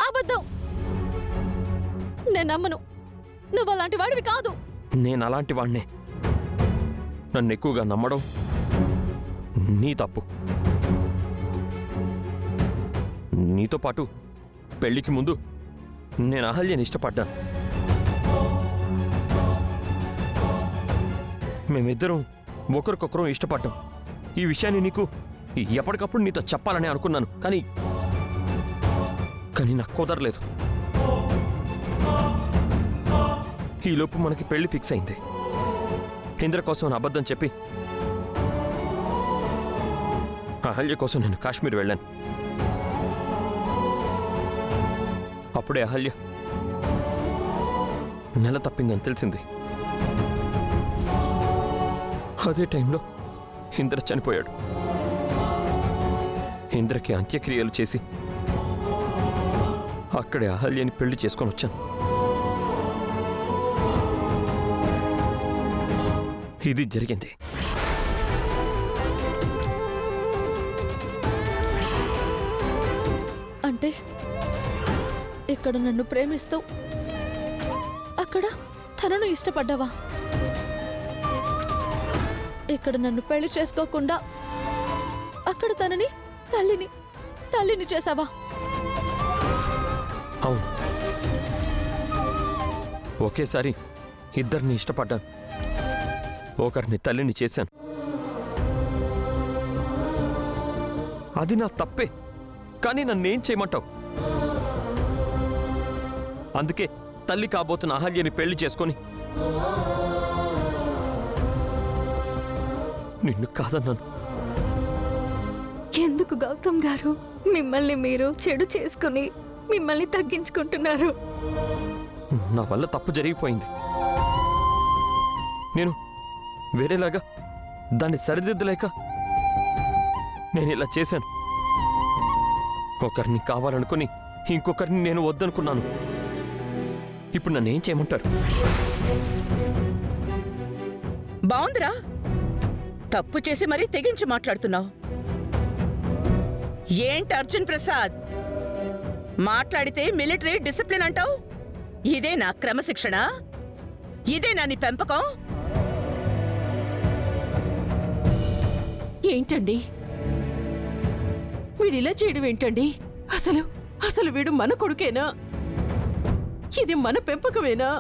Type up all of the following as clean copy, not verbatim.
అబద్ధం. నేను నమ్మను. నువ్వు అలాంటి వాడివి కాదు. నేను అలాంటి వాడినే. నన్ను ఎక్కువగా నమ్మడం నీ తప్పు. నీతో పాటు పెళ్లికి ముందు నేను అహల్యని ఇష్టపడ్డాను. మేమిద్దరం ఒకరికొకరం ఇష్టపడ్డాం. ఈ విషయాన్ని నీకు ఎప్పటికప్పుడు నీతో చెప్పాలని అనుకున్నాను, కానీ నాకు కుదరలేదు. ఈలోపు మనకి పెళ్లి ఫిక్స్ అయింది. ఇంద్ర కోసం అబద్ధం చెప్పి అహల్య కోసం నేను కాశ్మీర్ వెళ్ళాను. అప్పుడే అహల్య నెల తప్పిందని తెలిసింది. అదే టైంలో ఇంద్ర చనిపోయాడు. ఇంద్రకి అంత్యక్రియలు చేసి అక్కడే అహల్యని పెళ్లి చేసుకొని వచ్చాను. ఇది జరిగింది. అంటే ఇక్కడ నన్ను ప్రేమిస్తూ అక్కడ తనను ఇష్టపడ్డావా? ఇక్కడ నన్ను పెళ్లి చేసుకోకుండా అక్కడ తనని తల్లిని చేసావా? అవును, ఒకేసారి ఇద్దరిని ఇష్టపడ్డాను. ఒకరిని తల్లిని చేశాను. అది నా తప్పే, కానీ నన్నేం చేయమంటావు? అందుకే తల్లి కాబోతున్న అహల్యని పెళ్లి చేసుకొని నిన్ను కాదన్నాను. ఎందుకు గౌతమ్ గారు మిమ్మల్ని మీరు చెడు చేసుకుని మిమ్మల్ని తగ్గించుకుంటున్నారు? నా వల్ల తప్పు జరిగిపోయింది. నేను వేరేలాగా దాన్ని సరిదిద్దలేక నేను ఇలా చేశాను. ఒకరిని కావాలనుకుని ఇంకొకరిని నేను వద్దనుకున్నాను. ఇప్పుడు నన్ను ఏం చేయమంటారు? బావుందిరా, తప్పు చేసి మరీ తెగించి మాట్లాడుతున్నావు. ఏంటి అర్జున్ ప్రసాద్, మాట్లాడితే మిలిటరీ డిసిప్లిన్ అంటావు? ఇదే నా క్రమశిక్షణ? ఇదే నా నీ పెంపకం? ఏంటండి వీడిలా చేయడం ఏంటండి? అసలు వీడు మన కొడుకేనా? ఇది మన పెంపకమేనా?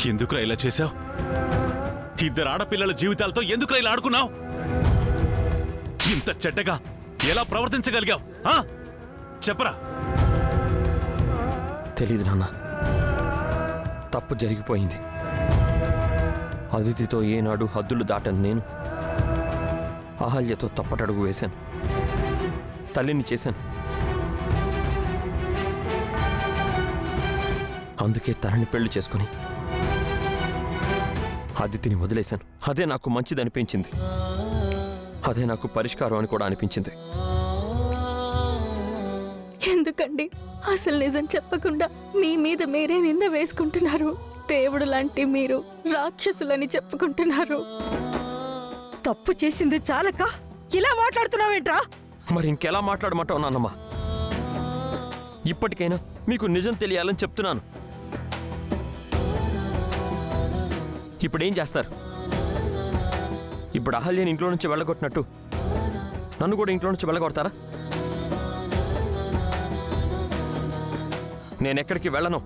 ఎందుకురా ఇలా చేశావు? ఇద్దరు ఆడపిల్లల జీవితాలతో ఎందుకురా ఇలా ఆడుకున్నావు? ఇంత చెడ్డగా ఎలా ప్రవర్తించగలిగావు? చెప్పరా. తెలీదు నాన్న, తప్పు జరిగిపోయింది. అదితితో ఏనాడు హద్దులు దాటను నేను. అహల్యతో తప్పటడుగు వేశాను. తల్లిని చేశాను. అందుకే తనని పెళ్లి చేసుకుని అదితిని వదిలేశాను. అదే నాకు మంచిదనిపించింది. అదే నాకు పరిష్కారం అని కూడా అనిపించింది. ఎందుకండి అసలు నిజం చెప్పకుండా మీ మీద మీరే నింద వేసుకుంటున్నారు? దేవుడు లాంటి మీరు రాక్షసులని చెప్పుకుంటున్నారు. తప్పు చేసింది చాలక ఇలా మాట్లాడుతున్నావేంట్రా? మరి ఇంకెలా మాట్లాడమంటావు నాన్నమ్మ? ఇప్పటికైనా మీకు నిజం తెలియాలని చెప్తున్నాను. ఇప్పుడేం చేస్తారు? ఇప్పుడు అహల్యని ఇంట్లో నుంచి వెళ్ళగొట్టినట్టు నన్ను కూడా ఇంట్లో నుంచి వెళ్ళగొడతారా? నేనెక్కడికి వెళ్ళను.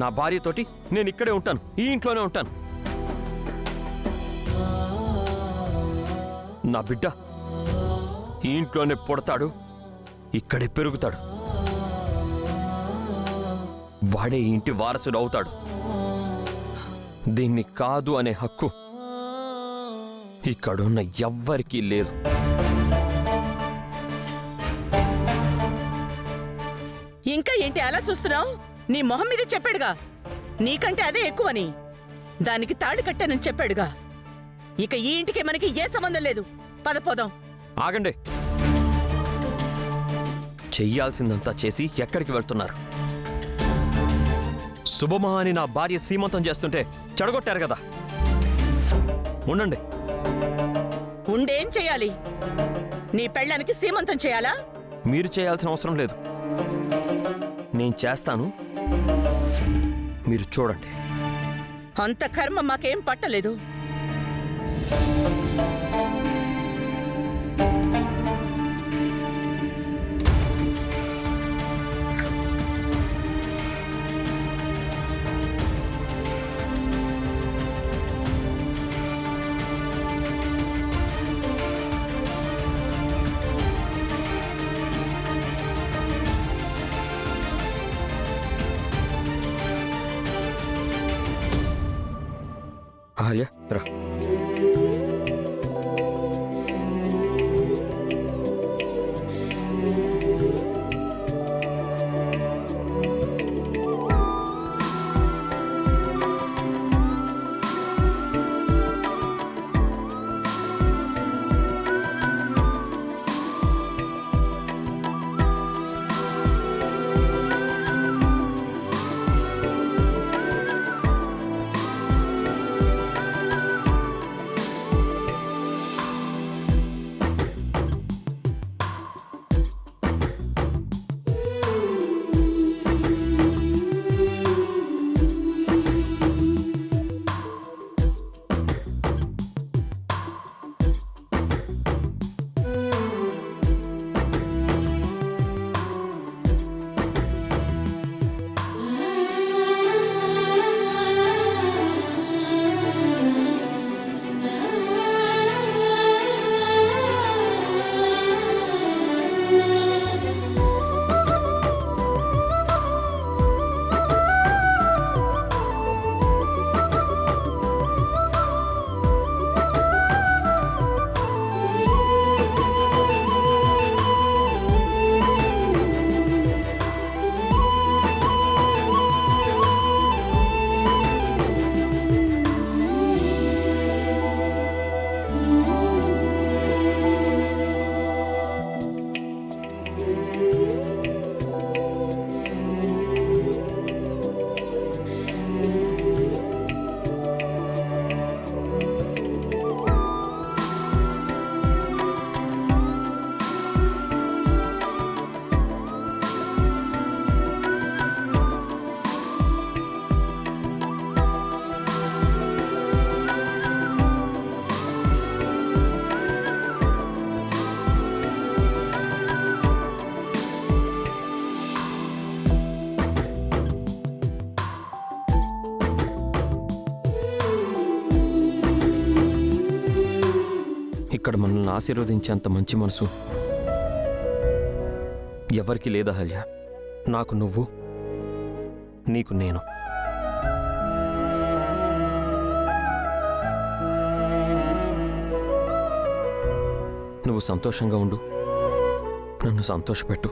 నా భార్యతోటి నేను ఇక్కడే ఉంటాను, ఈ ఇంట్లోనే ఉంటాను. నా బిడ్డ ఈ ఇంట్లోనే పుడతాడు, ఇక్కడే పెరుగుతాడు. వాడే ఈ ఇంటి వారసుడు అవుతాడు. దీన్ని కాదు అనే హక్కు ఇక్కడున్న ఎవ్వరికీ లేదు. ఇంకా ఏంటి అలా చూస్తున్నావు? నీ మొహం మీద చెప్పాడుగా నీకంటే అదే ఎక్కువని. దానికి తాడు కట్టానని చెప్పాడుగా. ఇక ఈ ఇంటికి మనకి ఏ సంబంధం లేదు. పదపోదాం. ఆగండి. చెయ్యాల్సిందంతా చేసి ఎక్కడికి వెళ్తున్నారు? శుభమహాని నా భార్య శ్రీమంతం చేస్తుంటే చెడగొట్టారు కదా. ఉండండి. ఉండేం చెయ్యాలి? నీ పెళ్ళానికి సీమంతం చేయాలా? మీరు చేయాల్సిన అవసరం లేదు. నేను చేస్తాను, మీరు చూడండి. అంత కర్మ మాకేం పట్టలేదు. అహల్య రా. ఇక్కడ మనల్ని ఆశీర్వదించేంత మంచి మనసు ఎవరికి లేదా అహల్య. నాకు నువ్వు, నీకు నేను. నువ్వు సంతోషంగా ఉండు, నన్ను సంతోషపెట్టు.